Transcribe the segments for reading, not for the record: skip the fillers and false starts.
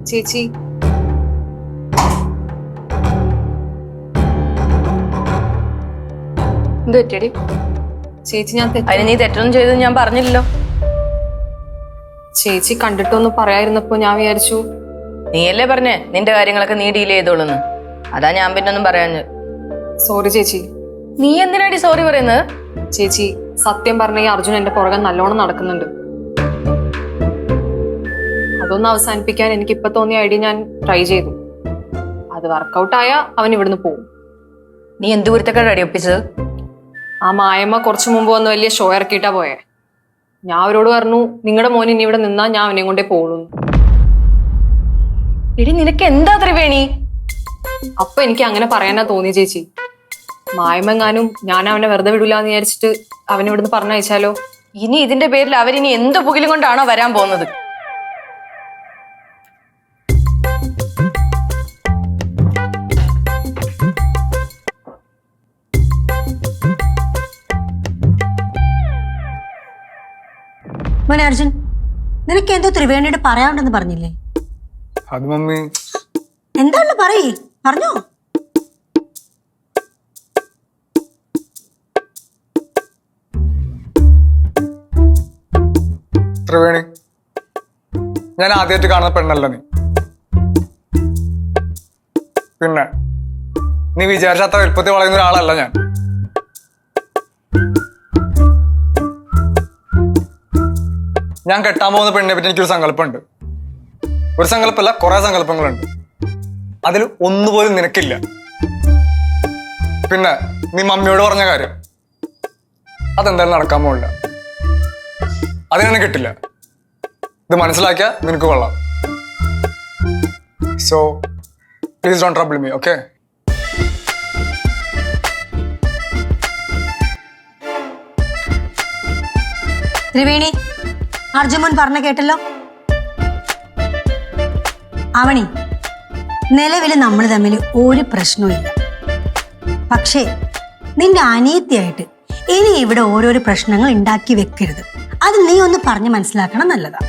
ചേച്ചി എന്ത് പറ്റിയടി? ചേച്ചി ഞാൻ അതിന് നീ തെറ്റൊന്നും ചെയ്തു ഞാൻ പറഞ്ഞില്ലല്ലോ. ചേച്ചി കണ്ടിട്ടൊന്ന് പറയായിരുന്നപ്പോ ഞാൻ വിചാരിച്ചു. നീയല്ലേ പറഞ്ഞേ നിന്റെ കാര്യങ്ങളൊക്കെ നീ ഡീൽ ചെയ്തോളൂന്ന്. അതാ ഞാൻ പിന്നെ ഒന്നും പറയാഞ്ഞത്. സോറി ചേച്ചി. നീ എന്തിനാടി സോറി പറയുന്നത്? ചേച്ചി സത്യം പറഞ്ഞ ഈ അർജുൻ എന്റെ പുറകെ നല്ലോണം നടക്കുന്നുണ്ട്. അതൊന്ന് അവസാനിപ്പിക്കാൻ എനിക്ക് ഇപ്പൊ തോന്നിയ ഐഡിയ ഞാൻ ട്രൈ ചെയ്തു. അത് വർക്കൗട്ട് ആയ അവൻ ഇവിടുന്ന് പോകും. നീ എന്ത് കുരുത്തക്കാട് അടിയൊപ്പിച്ചത്? ആ മായമ്മ കുറച്ചു മുമ്പ് വന്ന് വലിയ ഷോ ഇറക്കിയിട്ടാ പോയെ. ഞാൻ അവരോട് പറഞ്ഞു നിങ്ങളുടെ മോൻ ഇനി ഇവിടെ നിന്നാ ഞാൻ അവനെയും കൊണ്ടേ പോകുള്ളൂ. എടി നിനക്ക് എന്താ ത്രിവേണി? അപ്പൊ എനിക്ക് അങ്ങനെ പറയാനാ തോന്നി ചേച്ചി. മായമെങ്ങാനും ഞാൻ അവനെ വെറുതെ വിടൂലെന്ന് വിചാരിച്ചിട്ട് അവനെ ഇവിടുന്ന് പറഞ്ഞയച്ചാലോ? ഇനി ഇതിന്റെ പേരിൽ അവരിനി എന്ത് പുകിലും കൊണ്ടാണോ വരാൻ പോകുന്നത്? മോനെ അർജുൻ, നിനക്ക് എന്തോ ത്രിവേണിയോട് പറയാനുണ്ടെന്ന് പറഞ്ഞില്ലേ? അത് മമ്മി എന്താണല്ലോ പറഞ്ഞോ. ത്രിവേണി, ഞാൻ ആദ്യമായിട്ട് കാണുന്ന പെണ്ണല്ല നീ. പിന്നെ നീ വിചാരിച്ചാത്ത വലുപ്പത്തിൽ വളയുന്ന ഒരാളല്ല ഞാൻ. ഞാൻ കെട്ടാൻ പോകുന്ന പെണ്ണിനെ പറ്റി എനിക്കൊരു സങ്കല്പമുണ്ട്. ഒരു സങ്കല്പമല്ല, കുറെ സങ്കല്പങ്ങളുണ്ട്. അതിൽ ഒന്നുപോലും നിനക്കില്ല. പിന്നെ നീ മമ്മിയോട് പറഞ്ഞ കാര്യം അതെന്തായാലും നടക്കാൻ പോകില്ല. അതിനെ കിട്ടില്ല. ഇത് മനസ്സിലാക്കിയാ നിനക്ക് കൊള്ളാം. So please don't trouble me, okay? Triveni, Arjun പറഞ്ഞ കേട്ടല്ലോ. അവണി, നിലവിൽ നമ്മൾ തമ്മിൽ ഒരു പ്രശ്നവും ഇല്ല. പക്ഷേ നിന്റെ അനിയത്തിയായിട്ട് ഇനി ഇവിടെ ഓരോരോ പ്രശ്നങ്ങൾ ഉണ്ടാക്കി വെക്കരുത്. അത് നീ ഒന്ന് പറഞ്ഞ് മനസ്സിലാക്കണം, നല്ലതാ.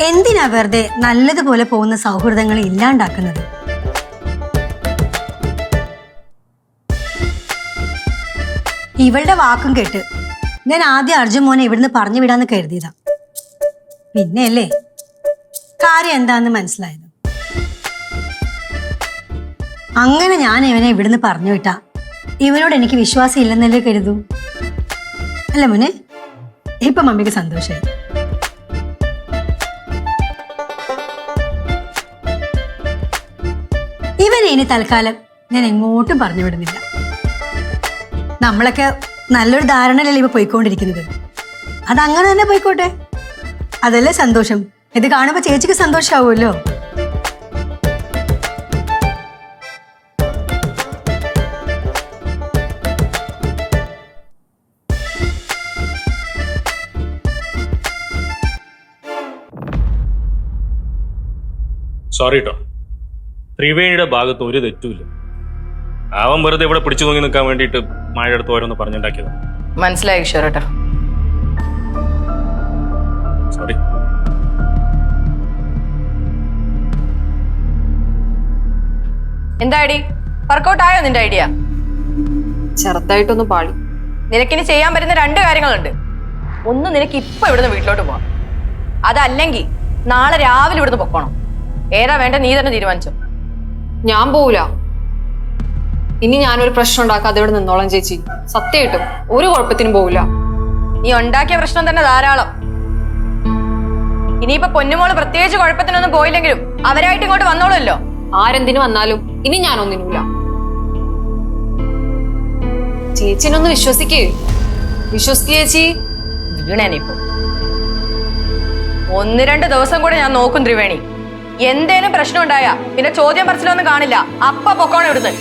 എന്തിനാ വെറുതെ നല്ലതുപോലെ പോകുന്ന സൗഹൃദങ്ങൾ ഇല്ലാണ്ടാക്കുന്നത്? ഇവളുടെ വാക്കും കേട്ട് ഞാൻ ആദ്യം അർജുൻ മോനെ ഇവിടുന്ന് പറഞ്ഞു വിടാന്ന് കരുതിയതാ. പിന്നെയല്ലേ കാര്യം എന്താന്ന് മനസ്സിലായത്. അങ്ങനെ ഞാൻ ഇവനെ ഇവിടുന്ന് പറഞ്ഞു വിട്ടാ ഇവനോട് എനിക്ക് വിശ്വാസം ഇല്ലെന്നല്ലേ കരുതൂ. അല്ല മോനെ, ഇപ്പൊ മമ്മിക്ക് സന്തോഷമായി. ഇവനെ ഇനി തൽക്കാലം ഞാൻ എങ്ങോട്ടും പറഞ്ഞു വിടുന്നില്ല. നമ്മളൊക്കെ നല്ലൊരു ധാരണയിലല്ലേ ഇപ്പൊ പോയിക്കൊണ്ടിരിക്കുന്നത്. അതങ്ങനെ തന്നെ പോയിക്കോട്ടെ. അതല്ലേ സന്തോഷം. ഇത് കാണുമ്പോ ചേച്ചിക്ക് സന്തോഷാവുമല്ലോ. സോറി കേട്ടോ, ത്രിവേണിയുടെ ഭാഗത്ത് ഒരു തെറ്റുമില്ല. അവൻ വെറുതെ ഇവിടെ പിടിച്ചു നോക്കി നിൽക്കാൻ വേണ്ടിയിട്ട് മഴ അടുത്ത് ഓരോന്ന് പറഞ്ഞുണ്ടാക്കിയത്. മനസ്സിലായി ഈശ്വരേട്ടാ. സോറി. എന്താ ഐഡി? വർക്കൗട്ട് ആയോ നിന്റെ ഐഡിയ? ചെറുതായിട്ടൊന്ന് പാളി. നിനക്കിനി ചെയ്യാൻ പറ്റുന്ന രണ്ട് കാര്യങ്ങളുണ്ട്. ഒന്ന്, നിനക്ക് ഇപ്പൊ ഇവിടുന്ന് വീട്ടിലോട്ട് പോവാം. അതല്ലെങ്കിൽ നാളെ രാവിലെ ഇവിടുന്ന് പൊക്കോണം. ഏതാ വേണ്ട നീ തന്നെ തീരുമാനിച്ചു. ഞാൻ പോവില്ല. ഇനി ഞാനൊരു പ്രശ്നം ഉണ്ടാക്കാതെ ഇവിടെ നിന്നോളാം ചേച്ചി. സത്യമായിട്ടും ഒരു കുഴപ്പത്തിനും പോവില്ല. നീ ഉണ്ടാക്കിയ പ്രശ്നം തന്നെ ധാരാളം. ഇനിയിപ്പൊ പൊന്നുമോള് പ്രത്യേകിച്ച് കുഴപ്പത്തിനൊന്നും പോയില്ലെങ്കിലും അവരായിട്ട് ഇങ്ങോട്ട് വന്നോളൂല്ലോ. ആരെന്തിനു വന്നാലും ഇനി ഞാനൊന്നിനുമില്ല. ചേച്ചിനൊന്ന് വിശ്വസിക്കേ. ചേച്ചി. വീണേനിപ്പോ 1-2 ദിവസം കൂടെ ഞാൻ നോക്കും ത്രിവേണി. എന്തേലും പ്രശ്നം ഉണ്ടായാ പിന്നെ ചോദ്യം പറച്ചിലൊന്നും കാണില്ല. അപ്പ പൊക്കോണം ഇവിടുന്ന്.